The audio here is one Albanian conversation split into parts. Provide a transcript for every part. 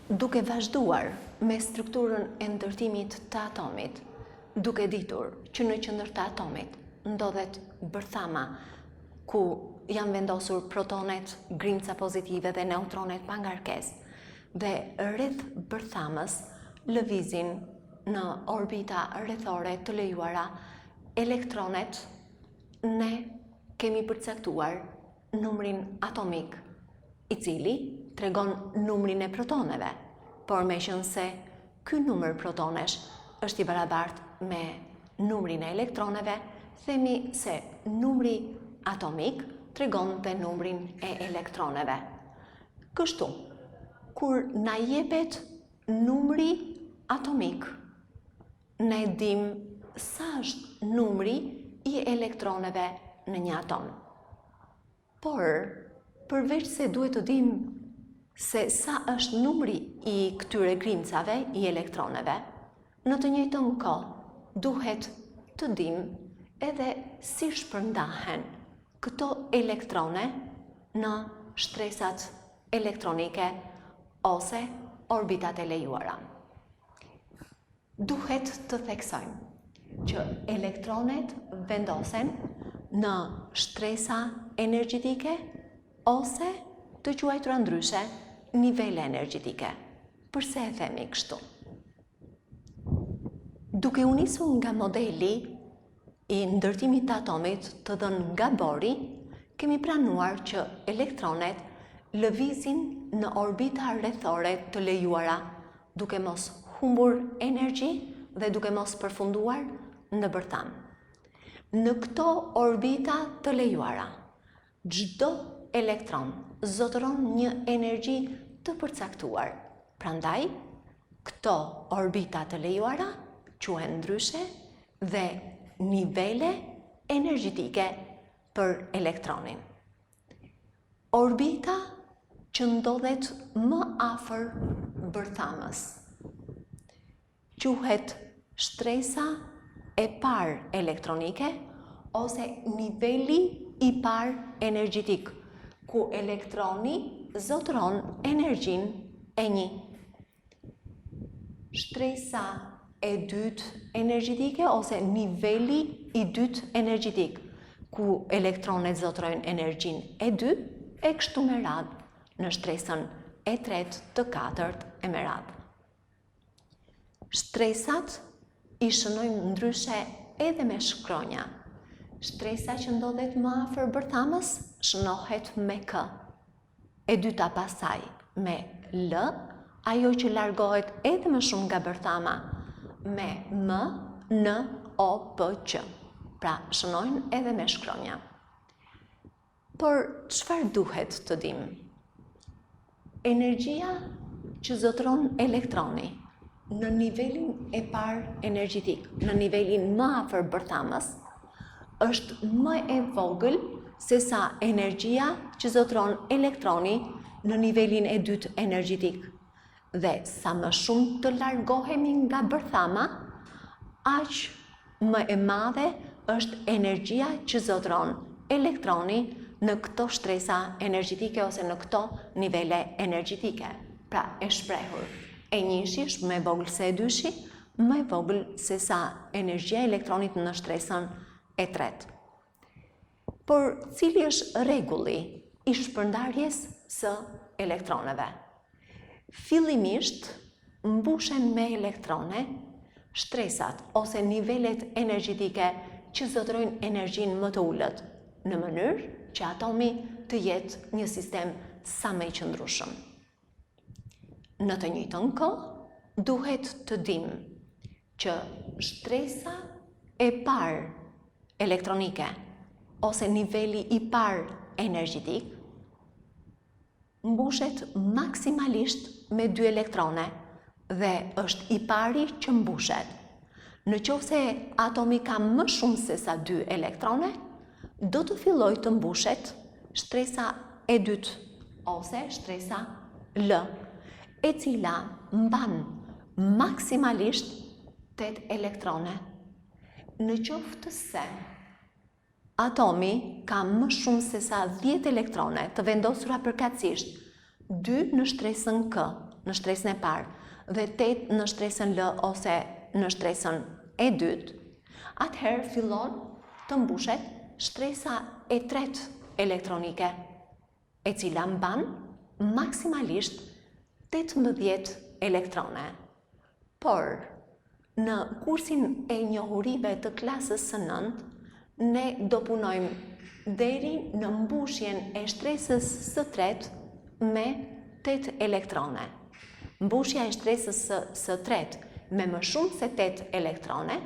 duke vazhduar me strukturën e ndërtimit të atomit, duke ditur që në qendër të atomit ndodhet bërthama ku janë vendosur protonet, grimca pozitive dhe neutronet pa ngarkesë, dhe rreth bërthamës lëvizin në orbita rrethore të lejuara elektronet, ne kemi përcaktuar numrin atomik, i cili tregon numrin e protoneve, por me qenë se ky numër protonesh është i barabartë me numrin e elektroneve, themi se numri atomik tregon dhe numrin e elektroneve. Kështu, kur na jepet numri atomik, ne dim sa është numri i elektroneve në një atom. Por, përveç se duhet të dim se sa është numri i këtyre grimcave i elektroneve, në të njëjtën kohë duhet të dim edhe si shpërndahen këto elektrone në shtresat elektronike ose orbitat e lejuara. Duhet të theksojmë që elektronet vendosen në shtresa energjetike ose të quajtura ndryshe nivele energjetike. Përse e themi kështu? Duke u nisur nga modeli i ndërtimit të atomit të dhënë nga Bohri, kemi pranuar që elektronet lëvizin në orbita rrethore të lejuara, duke mos humbur energji dhe duke mos përfunduar në bërtham. Në këto orbita të lejuara, çdo elektron zotëron një energji të përcaktuar. Prandaj, këto orbita të lejuara quhen ndryshe dhe nivele energjetike për elektronin. Orbita që ndodhet më afër bërthamës quhet shtresa e parë elektronike ose niveli i parë energjetik, ku elektroni zotëron energjin e një. Shtresa e dytë energjetike ose niveli i dytë energjetik, ku elektronet zotërojnë energjin e dy, e kështu me radhë në shtresën e tretë, të katërt e me radhë. Shtresat i shënojmë ndryshe edhe me shkronja. Shtresa që ndodhet më afër bërthamës shënohet me K. E dyta pasaj me L, ajo që largohet edhe më shumë nga bërthama me M, N, O, P, Q. Pra, shënojnë edhe me shkronja. Por, çfarë duhet të dim? Energjia që zotëron elektroni në nivelin e parë energjetik, në nivelin më afër bërthamës, është më e vogël se sa energjia që zotëron elektroni në nivelin e dytë energjetik. Dhe sa më shumë të largohemi nga bërthama, aq më e madhe është energjia që zotëron elektroni në këto shtresa energjetike ose në këto nivele energjetike. Pra, e shprehur, e njëshi është më e vogël se e dyshi, më e vogël se sa energjia e elektronit në shtresën e tretë. Por cili është rregulli i shpërndarjes së elektroneve? Fillimisht mbushen me elektrone shtresat ose nivelet energjetike që zotërojnë energjinë më të ulët, në mënyrë që atomi të jetë një sistem sa më i qëndrueshëm. Në të njëjtën kohë, duhet të dim që shtresa e parë elektronike ose niveli i parë energjetik mbushet maksimalisht me 2 elektrone dhe është i pari që mbushet. Në qoftë se atomi ka më shumë se sa 2 elektrone, do të fillojë të mbushet shtresa e dytë ose shtresa L, e cila mban maksimalisht 8 elektrone. Në qoftë se atomi ka më shumë se sa 10 elektrone të vendosura përkatësisht, 2 në shtresën K në shtresën e parë dhe 8 në shtresën L ose në shtresën e dytë, atëherë fillon të mbushet shtresa e tretë elektronike, e cila mban maksimalisht 18 elektrone. Por, në kursin e njohurive të klasës së 9, ne do punojmë deri në mbushjen e shtresës së tretë me 8 elektrone. Mbushja e shtresës së tretë me më shumë se 8 elektrone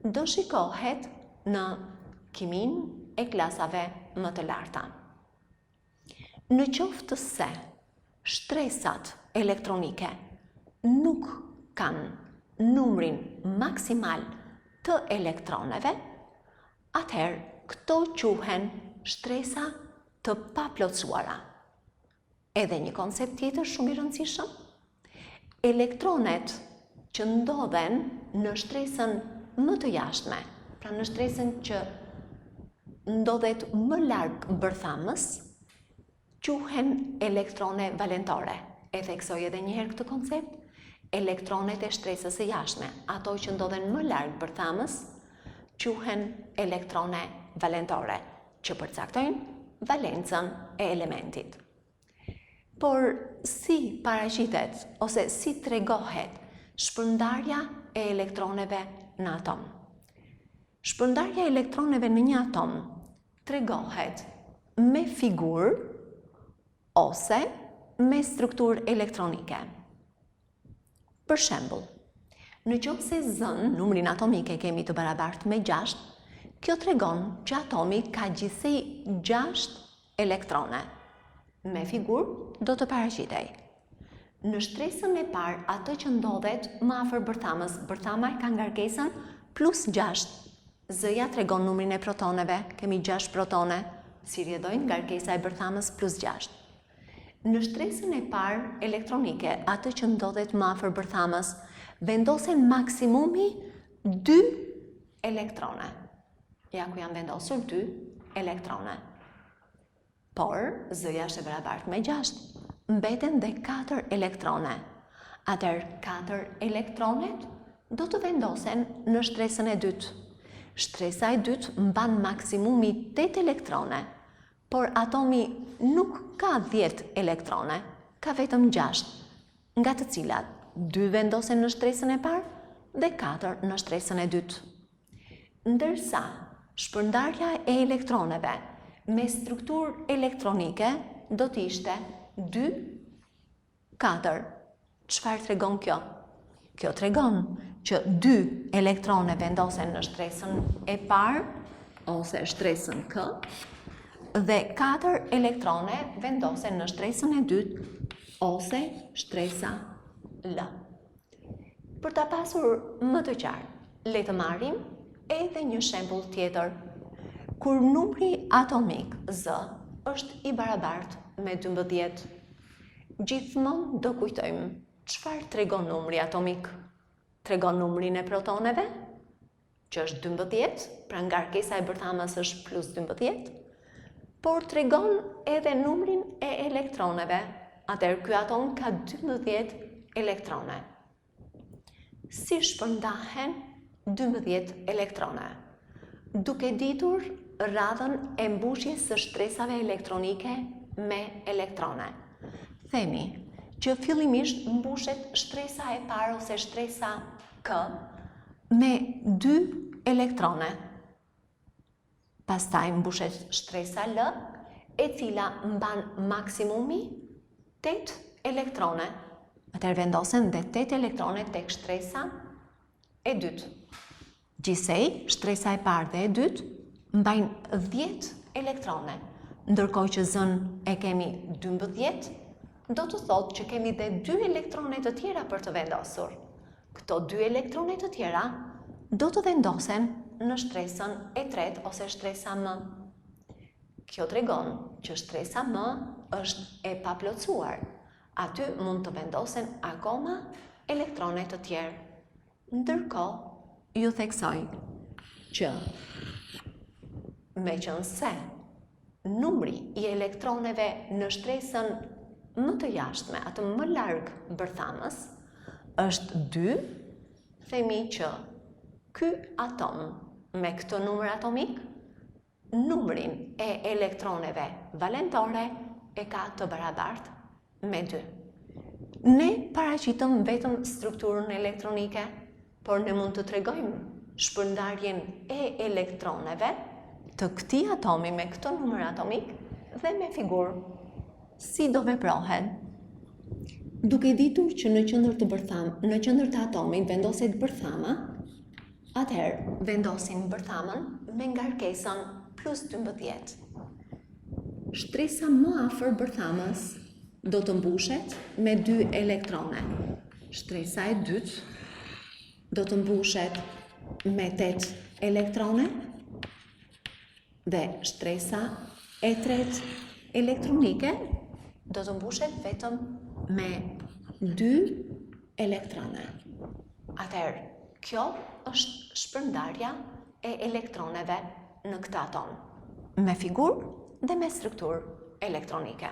do shikohet në kimin e klasave më të larta. Në qoftë se shtresat elektronike nuk kanë numrin maksimal të elektroneve, atëherë këto quhen shtresa të paplotësuara. Edhe një koncept tjetër shumë i rëndësishëm, elektronet që ndodhen në shtresën më të jashtme, pra në shtresën që ndodhet më larg bërthamës, quhen elektrone valentore. E theksoj edhe një herë këtë koncept, elektronet e shtresës së jashtme, ato që ndodhen më larg bërthamës, quhen elektrone valentore, që përcaktojnë valencën e elementit. Por si paraqitet ose si tregohet shpërndarja e elektroneve në atom? Shpërndarja e elektroneve në një atom tregohet me figurë ose me strukturë elektronike. Për shembull, në qoftë se zën numrin atomik e kemi të barabartë me 6, kjo tregon që atomi ka gjithsej 6 elektrone. Me figurë do të paraqitej. Në shtresën e parë, atë që ndodhet më afër bërthamës, bërthama ka ngarkesën plus 6. Z-ja tregon numrin e protoneve, kemi 6 protone, si rjedhojnë ngarkesa e bërthamës plus 6. Në shtresën e parë elektronike, atë që ndodhet më afër bërthamës, vendosen maksimumi 2 elektrone. Ja ku janë vendosur 2 elektrone. Por, Z-ja është e barabartë me 6, mbeten dhe 4 elektrone. Atëherë 4 elektronet do të vendosen në shtresën e dytë. Shtresa e dytë mban maksimumi 8 elektrone, por atomi nuk ka 10 elektrone, ka vetëm 6, nga të cilat 2 vendosen në shtresën e parë dhe 4 në shtresën e dytë. Ndërsa, shpërndarja e elektroneve me strukturë elektronike do të ishte 2, 4. Çfarë tregon kjo? Kjo tregon që 2 elektrone vendosen në shtresën e parë ose shtresën K dhe 4 elektrone vendosen në shtresën e dytë ose shtresa L. Për ta pasur më të qartë, le të marrim edhe një shembull tjetër. Kur numri atomik Z është i barabartë me 12, gjithmonë do kujtojmë çfarë tregon numri atomik. Tregon numrin e protoneve, që është 12, pra ngarkesa e bërthamës është plus 12, por tregon edhe numrin e elektroneve. Atëherë ky atom ka 12 elektrone. Si shpërndahen 12 elektrone? Duke ditur radhën e mbushjes së shtresave elektronike me elektrone. Themi që fillimisht mbushet shtresa e parë ose shtresa K me 2 elektrone. Pastaj mbushet shtresa L, e cila mban maksimumi 8 elektrone. Atëherë vendosen dhe 8 elektrone tek shtresa e dytë. Gjithsej, shtresa e parë dhe e dytë mbajnë 10 elektrone, ndërkohë që zën e kemi 12, do të thotë që kemi dhe 2 elektrone të tjera për të vendosur. Këto 2 elektrone të tjera do të vendosen në shtresën e tretë ose shtresa M. Kjo tregon që shtresa M është e paplotësuar. Aty mund të vendosen akoma elektrone të tjerë. Ndërkohë, ju theksoj që meqense numri i elektroneve në shtresën më të jashtme, atë më larg bërthamës, është 2, themi që ky atom me këtë numër atomik, numrin e elektroneve valentore e ka të barabartë me 2. Ne paraqitëm vetëm strukturën elektronike, por ne mund të tregojmë shpërndarjen e elektroneve të këtij atomi me këtë numër atomik dhe me figurë si do veprohet. Duke ditur që në qendër të atomit vendoset bërthama, atëherë vendosim bërthamën me ngarkesën +12. Shtresa më afër bërthamës do të mbushet me 2 elektrone. Shtresa e dytë do të mbushet me 8 elektrone dhe shtresa e tretë elektronike do të mbushet vetëm me 2 elektrone. Atëherë, kjo është shpërndarja e elektroneve në këtë atom, me figurë dhe me strukturë elektronike.